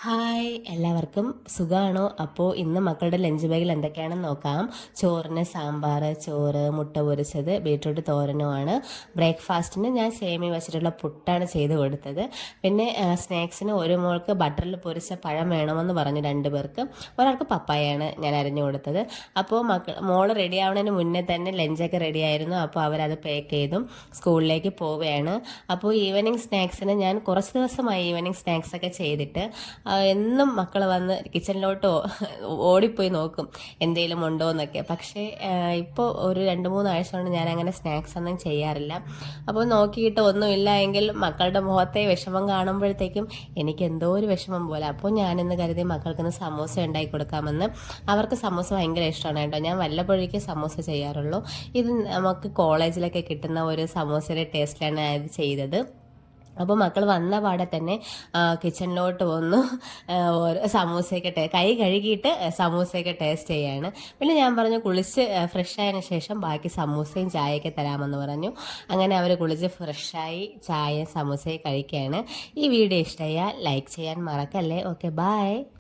Hi, എല്ലാവർക്കും സുഖമാണോ? അപ്പോൾ ഇന്ന് മക്കളുടെ ലഞ്ച് ബാഗിൽ എന്തൊക്കെയാണെന്ന് നോക്കാം. ചോറിന് സാമ്പാർ, ചോറ്, മുട്ട പൊരിച്ചത്, ബീട്രൂട്ട് തോരനുമാണ്. ബ്രേക്ക്ഫാസ്റ്റിന് ഞാൻ സേമിയ വെച്ചിട്ടുള്ള പുട്ടാണ് ചെയ്ത് കൊടുത്തത്. പിന്നെ സ്നാക്സിന് ഒരു മോൾക്ക് ബട്ടറിൽ പൊരിച്ച പഴം വേണമെന്ന് പറഞ്ഞു, 2 പേർക്ക്. ഒരാൾക്ക് പപ്പായാണ് ഞാൻ അരിഞ്ഞു കൊടുത്തത്. അപ്പോൾ മോള് റെഡി ആവുന്നതിന് മുന്നേ തന്നെ ലഞ്ചൊക്കെ റെഡി ആയിരുന്നു. അപ്പോൾ അവരത് പാക്ക് ചെയ്തും സ്കൂളിലേക്ക് പോവുകയാണ്. അപ്പോൾ ഈവനിങ് സ്നാക്സിന് ഞാൻ കുറച്ച് ദിവസമായി ഈവനിങ് സ്നാക്സൊക്കെ ചെയ്തിട്ട് എന്നും മക്കൾ വന്ന് കിച്ചണിലോട്ട് ഓടിപ്പോയി നോക്കും എന്തെങ്കിലും ഉണ്ടോ എന്നൊക്കെ. പക്ഷേ ഇപ്പോൾ ഒരു 2-3 ആഴ്ച കൊണ്ട് ഞാൻ അങ്ങനെ സ്നാക്സ് ഒന്നും ചെയ്യാറില്ല. അപ്പോൾ നോക്കിയിട്ട് ഒന്നുമില്ല എങ്കിൽ മക്കളുടെ മുഖത്തെ വിഷമം കാണുമ്പോഴത്തേക്കും എനിക്ക് എന്തോ ഒരു വിഷമം പോലെ. അപ്പോൾ ഞാനിന്ന് കരുതി മക്കൾക്കിന്ന് സമൂസ ഉണ്ടാക്കി കൊടുക്കാമെന്ന്. അവർക്ക് സമൂസ ഭയങ്കര ഇഷ്ടമാണ് കേട്ടോ. ഞാൻ വല്ലപ്പോഴേക്കും സമൂസ ചെയ്യാറുള്ളൂ. ഇത് നമുക്ക് കോളേജിലൊക്കെ കിട്ടുന്ന ഒരു സമൂസയുടെ ടേസ്റ്റിലാണ് ഇത് ചെയ്തത്. അപ്പോൾ മക്കൾ വന്ന പാടെ തന്നെ കിച്ചണിലോട്ട് വന്നു സമൂസയൊക്കെ കൈ കഴുകിയിട്ട് സമൂസയൊക്കെ ടേസ്റ്റ് ചെയ്യാണ്. പിന്നെ ഞാൻ പറഞ്ഞു കുളിച്ച് ഫ്രഷ് ആയതിനു ശേഷം ബാക്കി സമൂസയും ചായയൊക്കെ തരാമെന്ന് പറഞ്ഞു. അങ്ങനെ അവർ കുളിച്ച് ഫ്രഷായി ചായയും സമൂസയും കഴിക്കുകയാണ്. ഈ വീഡിയോ ഇഷ്ടമായാൽ ലൈക്ക് ചെയ്യാൻ മറക്കല്ലേ. Okay, by.